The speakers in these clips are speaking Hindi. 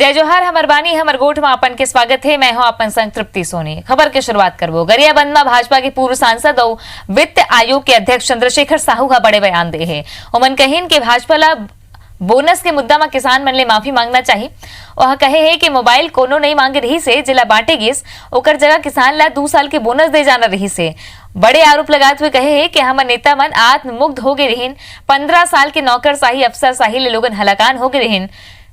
जय जोहार, हमर बानी हमर गोठ में अपन के स्वागत है। मैं हूं अपन संग तृप्ति सोनी। खबर के शुरुआत करबो गरियाबंद में भाजपा के पूर्व सांसद और वित्त आयोग के अध्यक्ष चंद्रशेखर साहू का बड़े बयान दे है। उमन कहीन के भाजपा ला बोनस के मुद्दा में किसान मन ले माफी मांगना चाहिए। वह कहे है कि मोबाइल कोनो नहीं मांगे रही से जिला बांटे गिस ओकर जगह किसान ला 2 साल के बोनस दे जाना रही से। बड़े आरोप लगाते हुए कहे है कि हम नेता मन आत्ममुग्ध हो गए रहीन, 15 साल के नौकरशाही अफसरशाही ले लोगन हलाकान हो गए रहीन।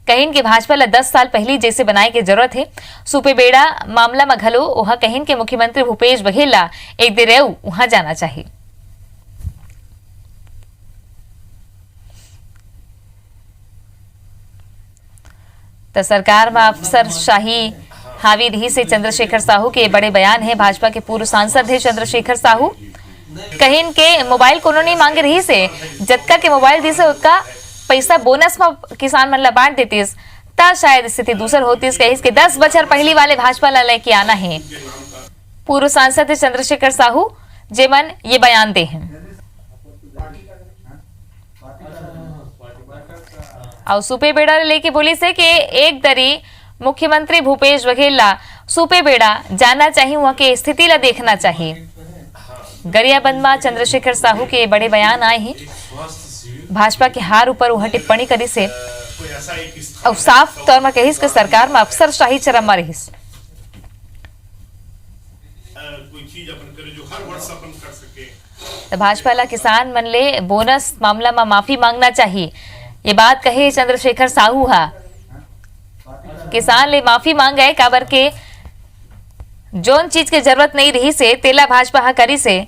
कहीन के भाजपा ला 10 साल पहले जैसे बनाए के जरूरत है। सुपेबेड़ा मामला में घलो वह कहीन के मुख्यमंत्री भूपेश बघेल ला एक देर वहां जाना चाहिए। तो सरकार में अफसरशाही हावी रही से चंद्रशेखर साहू के बड़े बयान है। भाजपा के पूर्व सांसद है चंद्रशेखर साहू। कहीन के मोबाइल कोनो नहीं मांगे रही से जतका के मोबाइल दी से उतना पैसा बोनस में किसान मन ला बांट देती ता शायद स्थिति दूसर होती। कही के 10 बछर पहली वाले भाजपा ला लेके आना है। पूर्व सांसद है चंद्रशेखर साहू जेमन ये बयान दे हैं। और सुपेबेड़ा लेके बोली से कि एक दरी मुख्यमंत्री भूपेश बघेल ला सुपेबेड़ा जाना चाहिए, वहां के स्थिति ला देखना चाहिए। गरियाबंद में चंद्रशेखर साहू के बड़े बयान आए हैं। भाजपा के हार ऊपर वह टिप्पणी करी से और साफ तौर में कही कि सरकार में अफसरशाही चरम में रही। तो भाजपा ला किसान मन ले बोनस मामला में माफी मांगना चाहिए, ये बात कहे चंद्रशेखर साहू। हा किसान ले माफी मांग गए काबर के जोन चीज के जरूरत नहीं रही से तेला भाजपा हा करी से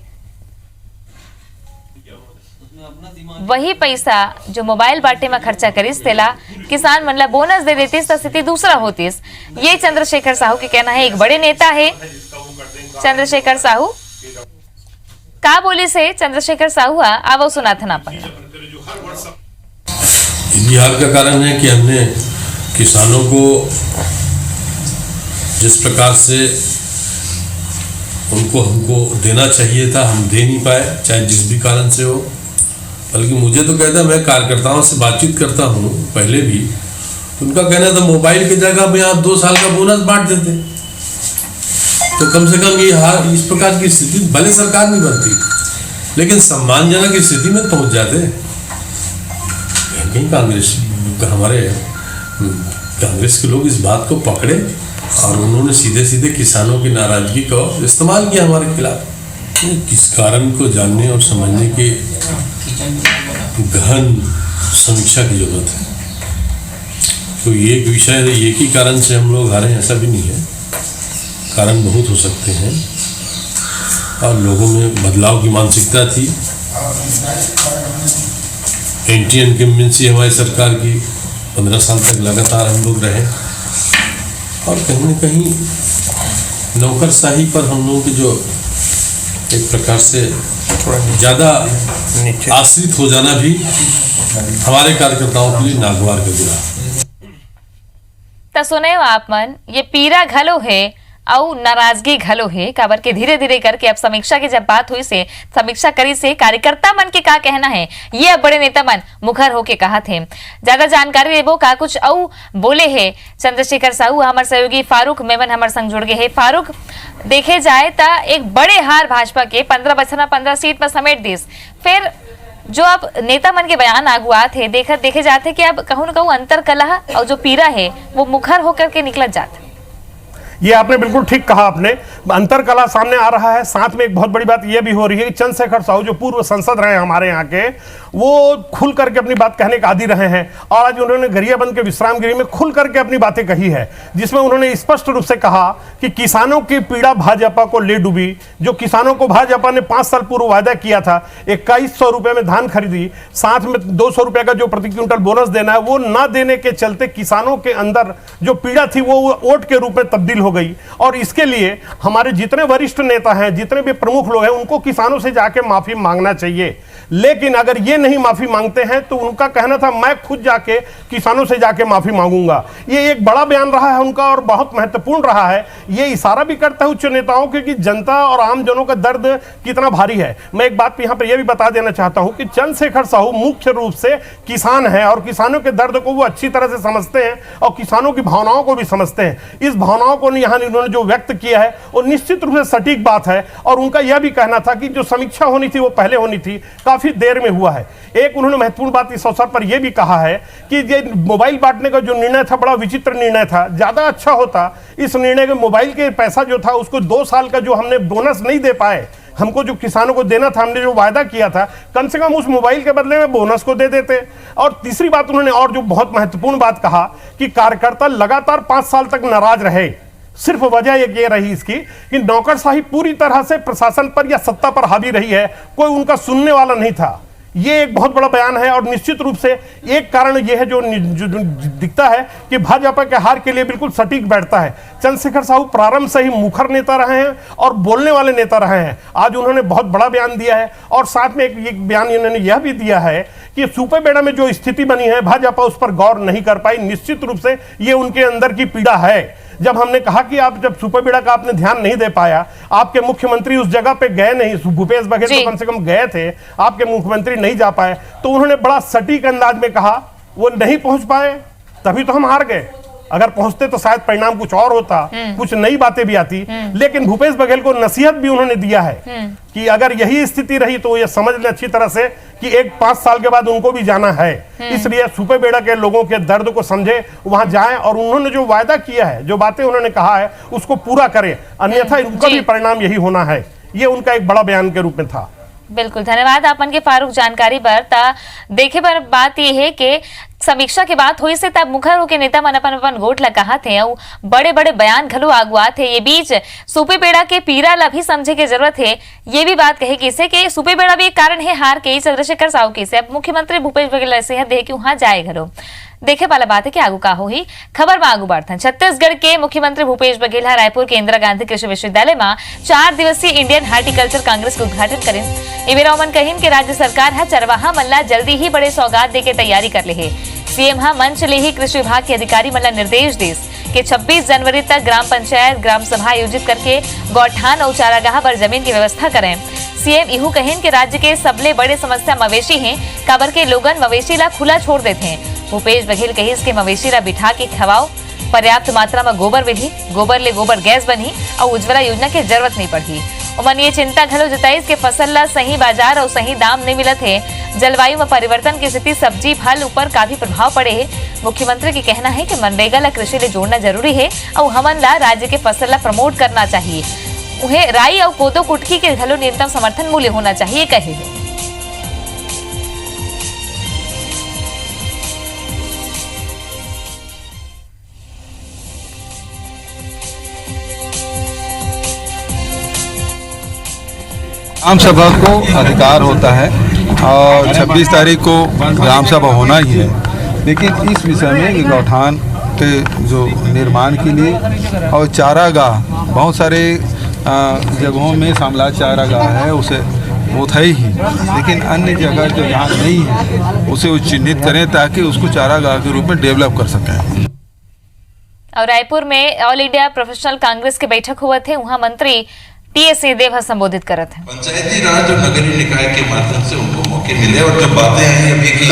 वही पैसा जो मोबाइल बांटे में खर्चा करीस तेला किसान मन ला बोनस दे देतीस तो स्थिति दूसरा होतीस। ये चंद्रशेखर साहू के कहना है। एक बड़े नेता है चंद्रशेखर साहू। का बोली से चंद्रशेखर साहू आवो सुनाथन अपन। बिहार का कारण है कि हमने किसानों को जिस प्रकार से हमको देना चाहिए था हम दे नहीं पाए, चाहे जिस भी कारण से हो। बल्कि मुझे तो कहता, मैं कार्यकर्ताओं से बातचीत करता हूँ पहले भी, उनका कहना था मोबाइल की जगह में आप 2 साल का बोनस बांट देते तो कम से कम ये इस प्रकार की स्थिति भले सरकार नहीं बनती लेकिन सम्मानजनक स्थिति में पहुंच जाते। हमारे कांग्रेस के लोग इस बात को पकड़े और उन्होंने सीधे सीधे किसानों की नाराजगी का इस्तेमाल किया हमारे खिलाफ। किस कारण को जानने और समझने की गहन समीक्षा की जरूरत है। तो ये एक विषय एक ही कारण से हम लोग हारे ऐसा भी नहीं है, कारण बहुत हो सकते हैं और लोगों में बदलाव की मानसिकता थी। एंटी इनकम्बेंसी हमारी सरकार की 15 साल तक लगातार हम लोग रहे और कहीं न कहीं नौकरशाही पर हम लोगों की जो एक प्रकार से ज़्यादा आश्रित हो जाना भी हमारे कार्यकर्ताओं के लिए नागवार का गुना। तो सुने आप मन, ये पीरा घलो है और नाराजगी घलो है काबर के धीरे धीरे करके अब समीक्षा की जब बात हुई से समीक्षा करी से कार्यकर्ता मन के का कहना है ये अब बड़े नेता मन मुखर होके कहा थे। ज्यादा जानकारी लेबो का कुछ औ बोले है चंद्रशेखर साहू। हमारे सहयोगी फारूक मेमन हमारे संग जुड़ गए है। फारूक, देखे जाए तो एक बड़े हार भाजपा के 15 बछर में 15 सीट पर समेट दीस। फिर जो अब नेता मन के बयान आगुआत है देखे जाते कि अब कहूँ न कहूँ अंतर कलह और जो पीरा है वो मुखर होकर के निकल जाता। ये आपने बिल्कुल ठीक कहा। आपने अंतर कला सामने आ रहा है। साथ में एक बहुत बड़ी बात यह भी हो रही है कि चंद्रशेखर साहू जो पूर्व सांसद रहे हमारे यहाँ के, वो खुल करके अपनी बात कहने का आदी रहे हैं और आज उन्होंने गरियाबंद के विश्राम गृह में खुल करके अपनी बातें कही है, जिसमें उन्होंने स्पष्ट रूप से कहा कि किसानों की पीड़ा भाजपा को ले डूबी। जो किसानों को भाजपा ने 5 साल पूर्व वायदा किया था 2100 रुपये में धान खरीदी, साथ में 200 रुपये का जो प्रति क्विंटल बोनस देना है वो ना देने के चलते किसानों के अंदर जो पीड़ा थी वो वोट के रूप में तब्दील हो गई। और इसके लिए हमारे जितने वरिष्ठ नेता हैं, जितने भी प्रमुख लोग हैं, उनको किसानों से जाके माफी मांगना चाहिए। लेकिन अगर ये नहीं माफी मांगते हैं तो उनका कहना था मैं खुद जाके किसानों से जाके माफी मांगूंगा। ये एक बड़ा बयान रहा है उनका और बहुत महत्वपूर्ण रहा है। ये इशारा भी करता है उच्च नेताओं के कि जनता और आम जनों का दर्द कितना भारी है। मैं एक बात यहाँ पर यह भी बता देना चाहता हूँ कि चंद्रशेखर साहू मुख्य रूप से किसान है और किसानों के दर्द को वो अच्छी तरह से समझते हैं और किसानों की भावनाओं को भी समझते हैं। इस भावनाओं को यहाँ इन्होंने जो व्यक्त किया है वो निश्चित रूप से सटीक बात है। और उनका यह भी कहना था कि जो समीक्षा होनी थी वो पहले होनी थी, काफी देर में हुआ है। एक उन्होंने महत्वपूर्ण बात इस अवसर पर यह भी कहा है कि ये मोबाइल बांटने का जो निर्णय था बड़ा विचित्र निर्णय था। ज्यादा अच्छा होता इस निर्णय के मोबाइल के पैसा जो था उसको 2 साल का जो हमने बोनस नहीं दे पाए, हमको जो किसानों को देना था, हमने जो वायदा किया था, कम से कम उस मोबाइल के बदले में बोनस को दे देते। और तीसरी बात उन्होंने और जो बहुत महत्वपूर्ण बात कहा कि कार्यकर्ता लगातार 5 साल तक नाराज रहे। सिर्फ वजह ये रही इसकी कि नौकरशाही पूरी तरह से प्रशासन पर या सत्ता पर हावी रही है, कोई उनका सुनने वाला नहीं था। ये एक बहुत बड़ा बयान है और निश्चित रूप से एक कारण यह है जो दिखता है कि भाजपा के हार के लिए बिल्कुल सटीक बैठता है। चंद्रशेखर साहू प्रारंभ से ही मुखर नेता रहे हैं और बोलने वाले नेता रहे हैं। आज उन्होंने बहुत बड़ा बयान दिया है और साथ में एक बयान इन्होंने यह भी दिया है कि सुपेबेड़ा में जो स्थिति बनी है भाजपा उस पर गौर नहीं कर पाई। निश्चित रूप से ये उनके अंदर की पीड़ा है। जब हमने कहा कि आप जब सुपेबेड़ा का आपने ध्यान नहीं दे पाया, आपके मुख्यमंत्री उस जगह पे गए नहीं, भूपेश बघेल तो कम से कम गए थे, आपके मुख्यमंत्री नहीं जा पाए, तो उन्होंने बड़ा सटीक अंदाज में कहा वो नहीं पहुंच पाए तभी तो हम हार गए। अगर पहुंचते तो शायद परिणाम कुछ और होता, कुछ नई बातें भी आती। लेकिन भूपेश बघेल को नसीहत भी उन्होंने दिया है कि अगर यही स्थिति रही तो ये समझ लें अच्छी तरह से कि 5 साल के बाद उनको भी जाना है। इसलिए सुपेबेड़ा के लोगों के दर्द को समझे, वहां जाएं और उन्होंने जो वायदा किया है, जो बातें उन्होंने कहा है उसको पूरा करें, अन्यथा इनका भी परिणाम यही होना है। ये उनका एक बड़ा बयान के रूप में था। बिल्कुल, धन्यवाद आपन के फारूक जानकारी पर। ता देखे पर बात यह है कि समीक्षा के बाद हुई से तब मुखर होकर नेता मन अपन गोट लगा थे और बड़े बड़े बयान घलो आगुआ थे। ये बीच सुपेबेड़ा के पीड़ा ला भी समझे की जरूरत है। ये भी बात कहे कि इसे के सुपेबेड़ा भी एक कारण है हार के चंद्रशेखर साहू के से। अब मुख्यमंत्री भूपेश बघेल ऐसे दे कि वहां जाए घरो देखे वाला बात है कि आगू का हो ही खबर में आगू बढ़ता। छत्तीसगढ़ के मुख्यमंत्री भूपेश बघेल रायपुर के इंदिरा गांधी कृषि विश्वविद्यालय में 4 दिवसीय इंडियन हार्टिकल्चर कांग्रेस के उद्घाटन करें। इवेरा उमन कहिन के राज्य सरकार है चरवाहा मल्ला जल्दी ही बड़े सौगात दे के तैयारी कर ले है। सीएम हा मंच ले ही कृषि विभाग के अधिकारी मल्ला निर्देश देस कि 26 जनवरी तक ग्राम पंचायत ग्राम सभा आयोजित करके गौठान और चारागाह पर जमीन की व्यवस्था करें। सीएम इहू कहिन के राज्य के सबले बड़े समस्या मवेशी हैं, काबर के लोगन मवेशी ला खुला छोड़ देते हैं। भूपेश बघेल कहिस के मवेशी ला बिठा के खवाओ, पर्याप्त मात्रा में गोबर विधि, गोबर ले गोबर गैस बनी और उज्ज्वला योजना की जरूरत नहीं पड़ती। उमन ये चिंता घलो जताइस के फसल ला सही बाजार और सही दाम नहीं मिलत है। जलवायु में परिवर्तन की स्थिति सब्जी फल ऊपर काफी प्रभाव पड़े है। मुख्यमंत्री के कहना है कि मनरेगा ला कृषि ले जोड़ना जरूरी है और हमन ला राज्य के फसल ला प्रमोट करना चाहिए। उन्हें राई और कोदो कुटकी के घलो न्यूनतम समर्थन मूल्य होना चाहिए कहे है। ग्राम सभा को अधिकार होता है और 26 तारीख को ग्राम सभा होना ही है। लेकिन इस विषय में गौठान के जो निर्माण के लिए और चारागाह, बहुत सारे जगहों में शामला चारागाह है उसे वो था ही, लेकिन अन्य जगह जो जहाँ नहीं है उसे वो चिन्हित करें ताकि उसको चारागाह के रूप में डेवलप कर सकें। और रायपुर में ऑल इंडिया प्रोफेशनल कांग्रेस की बैठक हुआ थे, वहाँ मंत्री टीएस सिंहदेव संबोधित करत हैं। पंचायती राज और नगरीय निकाय के माध्यम से उनको मौके मिले और जब बातें आई अभी की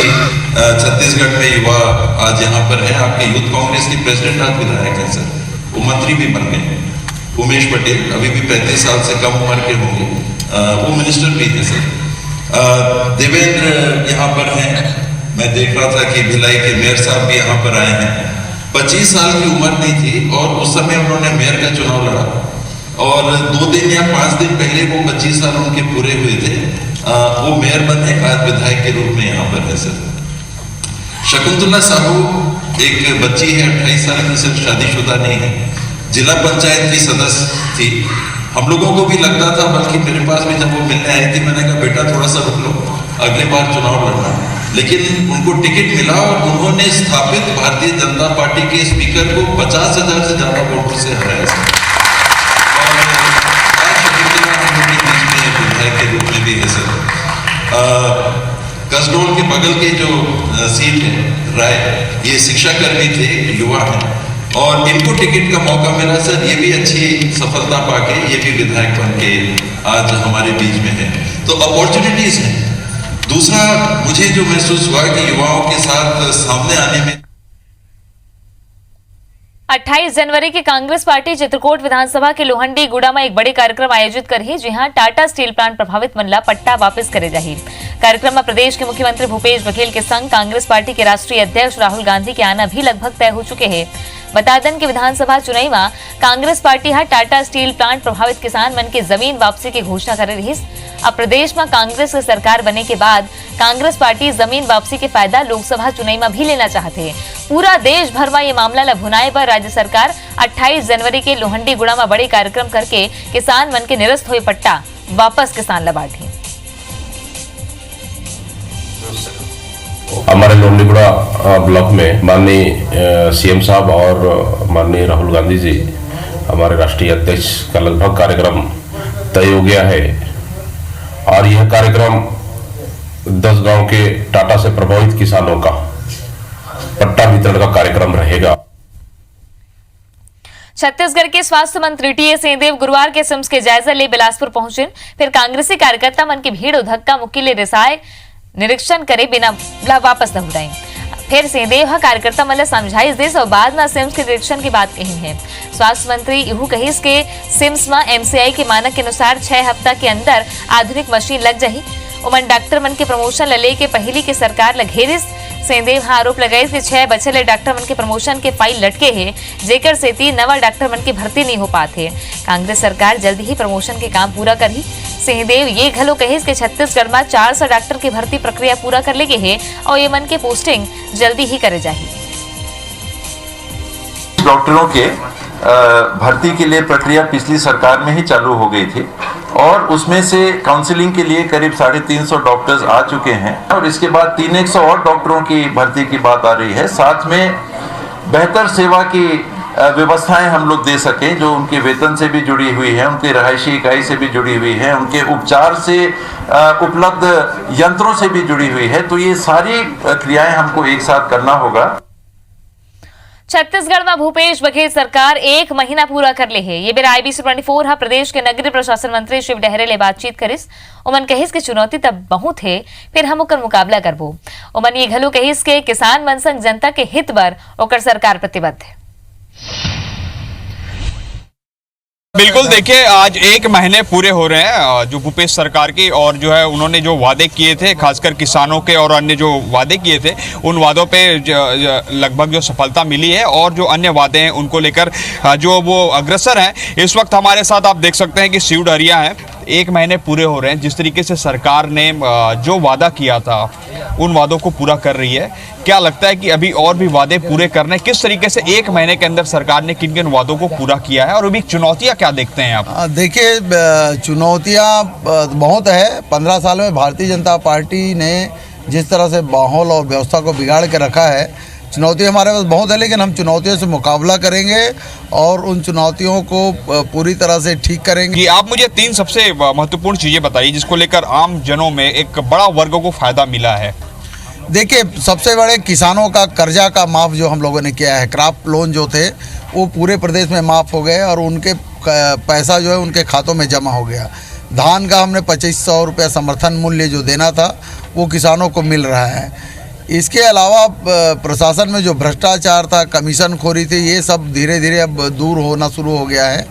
छत्तीसगढ़ में युवा आज यहाँ पर है, आपके यूथ कांग्रेस की प्रेसिडेंट आज विधायक है सर, वो मंत्री भी बन गए। उमेश पटेल अभी भी 35 साल से कम उम्र के होंगे, वो मिनिस्टर भी थे सर। देवेंद्र यहाँ पर हैं, मैं देख रहा था कि भिलाई के मेयर साहब भी यहाँ पर आए हैं। 25 साल की उम्र नहीं थी और उस समय उन्होंने मेयर का चुनाव लड़ा और 2 दिन या 5 दिन पहले वो 25 साल उनके पूरे हुए थे, वो मेयर बने, आज विधायक के रूप में यहाँ पर है सर। शकुंतला साहू एक बच्ची है, 28 साल की, सिर्फ शादीशुदा नहीं है, जिला पंचायत की सदस्य थी। हम लोगों को भी लगता था, बल्कि मेरे पास भी जब वो मिलने आई थी मैंने कहा बेटा थोड़ा सा रुक लो, अगले बार चुनाव लड़ना। लेकिन उनको टिकट मिला और उन्होंने स्थापित भारतीय जनता पार्टी के स्पीकर को 50,000 से ज्यादा वोटों से हराया सर। और आज हम लोग के बीच में विधायक के रूप में भी है सर। कसडोल के बगल के जो सीट है राय, ये शिक्षा कर्मी थे, युवा हैं, और इनको टिकट का मौका मिला सर। ये भी अच्छी सफलता पाके ये भी विधायक बन के आज हमारे बीच में है। तो अपॉर्चुनिटीज हैं। दूसरा, मुझे जो महसूस हुआ कि युवाओं के साथ सामने आने में 28 जनवरी की कांग्रेस पार्टी चित्रकूट विधानसभा के लोहंडी गुड़ा में एक बड़े कार्यक्रम आयोजित कर रही, जहां टाटा स्टील प्लांट प्रभावित मनला पट्टा वापस करे जाही। कार्यक्रम में प्रदेश के मुख्यमंत्री भूपेश बघेल के संग कांग्रेस पार्टी के राष्ट्रीय अध्यक्ष राहुल गांधी के आना भी लगभग तय हो चुके हैं। बता दें कि विधानसभा चुनाव में Congress party Tata steel plant प्रभावित किसान मन की जमीन वापसी की घोषणा कर रही। अब प्रदेश में कांग्रेस की सरकार बनने के बाद कांग्रेस पार्टी जमीन वापसी के फायदा लोकसभा चुनाव में भी लेना चाहते हैं। पूरा देश भर में ये मामला लभुनाए पर राज्य सरकार 28 जनवरी के लोहंडी गुड़ा में बड़े कार्यक्रम करके किसान मन के निरस्त हुए पट्टा वापस किसान लबाठी। हमारे लोहंडीगुड़ा ब्लॉक में माननीय सीएम साहब और माननीय राहुल गांधी जी, हमारे राष्ट्रीय अध्यक्ष का लगभग कार्यक्रम तय हो गया है और यह कार्यक्रम 10 गांव के टाटा से प्रभावित किसानों का पट्टा वितरण का कार्यक्रम रहेगा। छत्तीसगढ़ के स्वास्थ्य मंत्री टीएस सिंहदेव गुरुवार के सिम्स के जायजा ले बिलासपुर पहुंचे। फिर कांग्रेसी कार्यकर्ता मन की भीड़ धक्का मुक्की ले रिसाए निरीक्षण करे बिना वापस न उड़ाए। फिर सिंहदेव कार्यकर्ता मन समझाइश देश और बाद में सिम्स के निरीक्षण की बात कही है। स्वास्थ्य मंत्री यू कहिस के सिम्स में एमसीआई के मानक के अनुसार 6 हफ्ता के अंदर आधुनिक मशीन लग जाही। उमन डॉक्टर मन के प्रमोशन ले के पहली के सरकार लगेरिस। सिंहदेव आरोप लगाई कि 6 बचे डॉक्टर मन के प्रमोशन के फाइल लटके हैं, जेकर से 3 नवा डॉक्टर मन की भर्ती नहीं हो पाते। कांग्रेस सरकार जल्द ही प्रमोशन के काम पूरा करी। सिंहदेव ये घलो कहिस कि छत्तीसगढ़ में 400 डॉक्टर की भर्ती प्रक्रिया पूरा कर लेगे है और ये मन के पोस्टिंग जल्दी ही करे जाही। डॉक्टरों के भर्ती के लिए प्रक्रिया पिछली सरकार में ही चालू हो गई थी और उसमें से काउंसलिंग के लिए करीब 350 डॉक्टर्स आ चुके हैं और इसके बाद 300 और डॉक्टरों की भर्ती की बात आ रही है। साथ में बेहतर सेवा की व्यवस्थाएं हम लोग दे सकें, जो उनके वेतन से भी जुड़ी हुई है, उनके रहायशी इकाई से भी जुड़ी हुई है, उनके उपचार से उपलब्ध यंत्रों से भी जुड़ी हुई है। तो ये सारी क्रियाएं हमको एक साथ करना होगा। छत्तीसगढ़ में भूपेश बघेल सरकार 1 महीना पूरा कर ले है। ये बेर IBC 24 प्रदेश के नगरीय प्रशासन मंत्री शिव डहरे ले बातचीत करिस। उमन कहिस के चुनौती तब बहुत है, फिर हम ओकर मुकाबला करबो। उमन ये घलो कहिस के किसान मन संग जनता के हित बर ओकर सरकार प्रतिबद्ध है। बिल्कुल, देखिए आज 1 महीने पूरे हो रहे हैं जो भूपेश सरकार की, और जो है उन्होंने जो वादे किए थे खासकर किसानों के और अन्य जो वादे किए थे उन वादों पे लगभग जो सफलता मिली है और जो अन्य वादे हैं उनको लेकर जो वो अग्रसर हैं। इस वक्त हमारे साथ आप देख सकते हैं कि शिव डहरिया हैं। 1 महीने पूरे हो रहे हैं, जिस तरीके से सरकार ने जो वादा किया था उन वादों को पूरा कर रही है। क्या लगता है कि अभी और भी वादे पूरे करने, किस तरीके से 1 महीने के अंदर सरकार ने किन किन वादों को पूरा किया है और अभी चुनौतियां क्या देखते हैं आप? देखिए, चुनौतियां बहुत है। 15 साल में भारतीय जनता पार्टी ने जिस तरह से माहौल और व्यवस्था को बिगाड़ के रखा है, चुनौती हमारे पास बहुत है, लेकिन हम चुनौतियों से मुकाबला करेंगे और उन चुनौतियों को पूरी तरह से ठीक करेंगे। कि आप मुझे 3 सबसे महत्वपूर्ण चीजें बताइए जिसको लेकर आम जनों में एक बड़ा वर्ग को फायदा मिला है। देखिए, सबसे बड़े किसानों का कर्जा का माफ़ जो हम लोगों ने किया है, क्रॉप लोन जो थे वो पूरे प्रदेश में माफ़ हो गए और उनके पैसा जो है उनके खातों में जमा हो गया। धान का हमने 2500 रुपया समर्थन मूल्य जो देना था वो किसानों को मिल रहा है। इसके अलावा प्रशासन में जो भ्रष्टाचार था, कमीशन खोरी थी, ये सब धीरे धीरे अब दूर होना शुरू हो गया है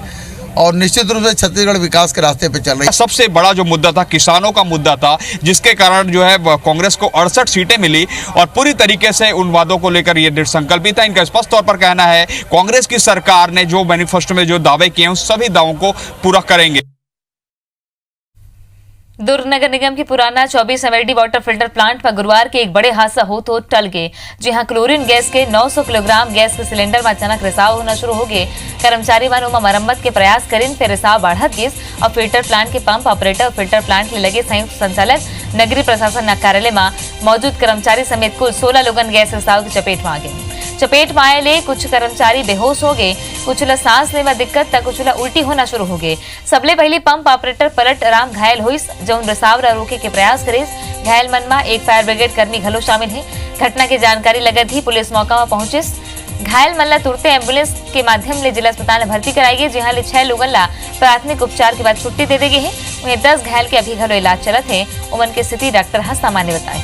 और निश्चित रूप से छत्तीसगढ़ विकास के रास्ते पे चल रही है। सबसे बड़ा जो मुद्दा था किसानों का मुद्दा था, जिसके कारण जो है कांग्रेस को 68 सीटें मिली और पूरी तरीके से उन वादों को लेकर ये दृढ़ संकल्पित है। इनका स्पष्ट तौर पर कहना है कांग्रेस की सरकार ने जो मैनिफेस्टो में जो दावे किए उन सभी दावों को पूरा करेंगे। दुर्ग नगर निगम की पुराना 24 MLD वाटर फिल्टर प्लांट पर गुरुवार के एक बड़े हादसा हो तो टल गए, जहां क्लोरीन गैस के 900 किलोग्राम गैस के सिलेंडर में अचानक रिसाव होना शुरू हो गए। कर्मचारी मन उमा मरम्मत के प्रयास करें, फिर रिसाव बढ़त गैस और फिल्टर प्लांट के पंप ऑपरेटर और फिल्टर प्लांट में लगे संयुक्त संचालक नगरीय प्रशासन कार्यालय में मौजूद कर्मचारी समेत कुल 16 लोगन गैस रिसाव की चपेट में आ गए। चपेट में आए कुछ कर्मचारी बेहोश हो गए, कुछ ला सांस ले में दिक्कत तक कुछ ला उल्टी होना शुरू हो गए। सबले पहले पंप ऑपरेटर पलट राम घायल हुईस, जौन रिसाव रोके के प्रयास करे। घायल मन में एक फायर ब्रिगेड कर्मी घलो शामिल है। घटना की जानकारी लगत ही पुलिस मौका में पहुंचिस। घायल मन ला तुरते एम्बुलेंस के माध्यम ले जिला अस्पताल में भर्ती कराई गई, जहां ले 6 लोगन ला प्राथमिक उपचार के बाद छुट्टी दे दी गई है। वहीं 10 घायल के अभी घलो इलाज चलत है। उमन की स्थिति डॉक्टर सामान्य बताए।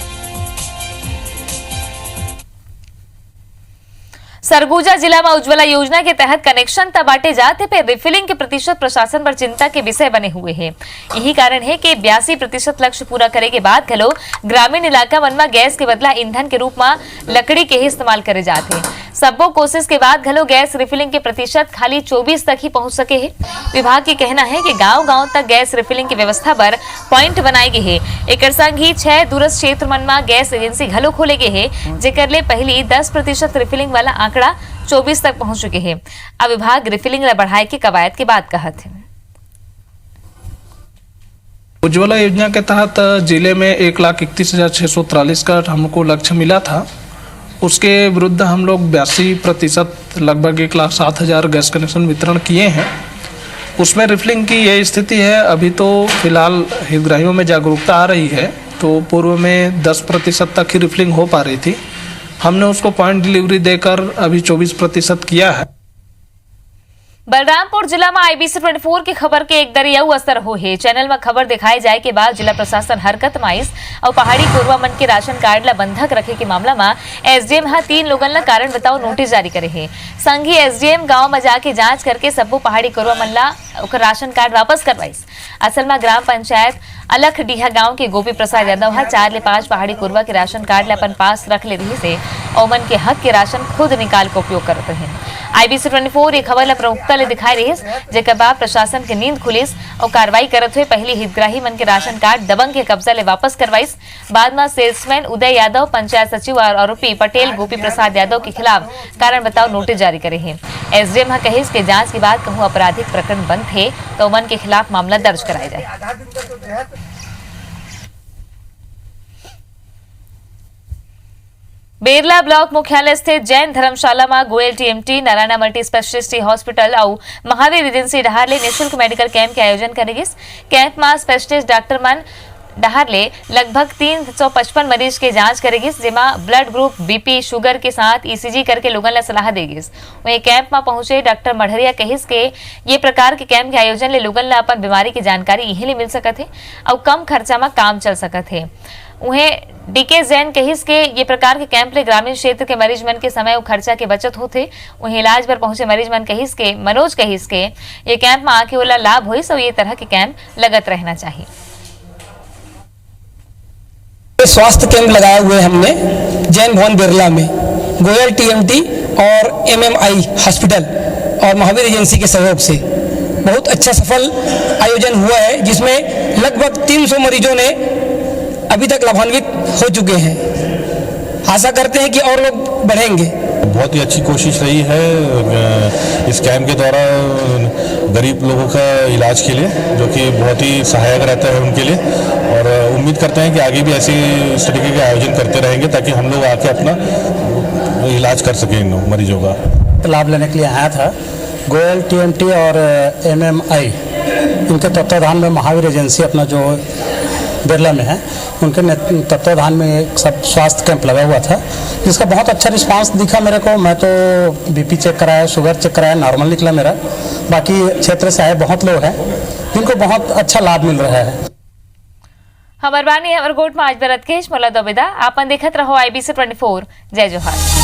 सरगुजा जिला में उज्ज्वला योजना के तहत कनेक्शन तब बांटे जाते पे रिफिलिंग के प्रतिशत प्रशासन पर चिंता के विषय बने हुए हैं। यही कारण है कि 82% लक्ष्य पूरा करे के बाद घलो ग्रामीण इलाका मन में गैस के बदला ईंधन के रूप में लकड़ी के ही इस्तेमाल करे जाते हैं। सबो कोशिश के बाद घलो गैस रिफिलिंग के प्रतिशत खाली 24 तक ही पहुंच सके है। विभाग के कहना है कि गांव-गांव तक गैस रिफिलिंग की व्यवस्था पर पॉइंट बनाई गई है। एक संग ही 6 दूरस्थ क्षेत्र मन में गैस एजेंसी घलो खोले गए है, जेकर ले पहली 10% रिफिलिंग वाला आंकड़ा 24 तक पहुंच चुके हैं। अब विभाग रिफिलिंग ला बढ़ाए की कवायद के बाद कहा थे। उज्ज्वला योजना के तहत जिले में 1,31,643 का हमको लक्ष्य मिला था। उसके विरुद्ध हम लोग 82% लगभग 1,07,000 गैस कनेक्शन वितरण किए हैं। उसमें रिफिलिंग की ये स्थिति है। अभी तो फिलहाल हितग्राहियों में जागरूकता आ रही है, तो पूर्व में 10% तक ही रिफिलिंग हो पा रही थी। हमने उसको पॉइंट डिलीवरी देकर अभी 24% किया है। बलरामपुर जिला में IBC 24 की खबर के एक दरियाऊ असर हो है। चैनल में खबर दिखाए जाए के बाद जिला प्रशासन हरकत में आइस और पहाड़ी कोरवा मन के राशन कार्ड ला बंधक रखे के मामला में SDM 3 लोगन ला कारण बताओ नोटिस जारी करे है। संघी SDM गांव में जाके जांच करके सबो पहाड़ी कोरवा मन ला राशन कार्ड वापस करवाइस। असल में ग्राम पंचायत अलखडीहा गांव के गोपी प्रसाद यादव 4 ले 5 पहाड़ी कोरवा के राशन कार्ड ला अपन पास रख ले रही से और मन के हक के राशन खुद निकाल के उपयोग करते हैं। IBC 24 ये खबर ला प्रमुखता ले दिखाई रही, जेकर बाद प्रशासन के नींद खुलिस और कार्रवाई करत हुए पहली हितग्राही मन के राशन कार्ड दबंग के कब्जा ले वापस करवाइस। बाद में सेल्समैन उदय यादव, पंचायत सचिव और आरोपी पटेल गोपी प्रसाद यादव के खिलाफ कारण बताओ नोटिस जारी करे हैं। SDM कहिस के जांच के बाद कहूं आपराधिक प्रकरण बंद थे तो मन के खिलाफ मामला दर्ज कराया जाए। बेरला ब्लॉक मुख्यालय स्थित जैन धर्मशाला में Goyal TMT, Narayana multi speciality hospital और महावीर एजेंसी डहार ले निःशुल्क मेडिकल कैंप के आयोजन करेगी। कैंप में स्पेशलिस्ट डॉक्टर मन डहार ले लगभग 355 मरीज के जांच करेगी, जिसमें ब्लड ग्रुप, BP, शुगर के साथ ECG करके लोगों ला सलाह देगी। वहीं कैंप में पहुंचे डॉक्टर मढ़रिया कहिस के ये प्रकार के कैंप के आयोजन ले लोगों ला अपन बीमारी की जानकारी यही ले मिल सकत है और कम खर्चा में काम चल सकत है। उन्हें DK जैन कहिस के ये प्रकार के कैंप ले ग्रामीण क्षेत्र के मरीज मन के समय और खर्चा के बचत होते। वहीं इलाज पर पहुंचे मरीज मन कहिस के मनोज कहिस के ये कैंप में आके वाला लाभ हुई, सो ये तरह के कैंप लगत रहना चाहिए। स्वास्थ्य कैंप लगाए हुए हमने जैन भवन बिरला में गोयल TMT और MMI हॉस्पिटल और महावीर एजेंसी के सहयोग से बहुत अच्छा सफल आयोजन हुआ है, जिसमें लगभग 300 मरीजों ने अभी तक लाभान्वित हो चुके हैं। आशा करते हैं कि और लोग बढ़ेंगे। बहुत ही अच्छी कोशिश रही है इस कैंप के द्वारा गरीब लोगों का इलाज के लिए, जो कि बहुत ही सहायक रहता है उनके लिए, और उम्मीद करते हैं कि आगे भी ऐसे इस तरीके के आयोजन करते रहेंगे ताकि हम लोग आके अपना इलाज कर सकें इन मरीजों का। लाभ लेने के लिए आया था। गोयल TMT और MMI इनके तत्वाधान में महावीर एजेंसी अपना जो बिरला में है, उनके तत्वाधान में एक सब स्वास्थ्य कैंप लगा हुआ था, जिसका बहुत अच्छा रिस्पांस दिखा मेरे को। मैं तो BP चेक कराया, शुगर चेक कराया, नॉर्मल निकला मेरा। बाकी क्षेत्र से आए बहुत लोग हैं जिनको बहुत अच्छा लाभ मिल रहा है। हमार बानी अमरकोट में आज बरत के मोला दोबेदा आपन देखत रहो IBC 24। जय जोहार।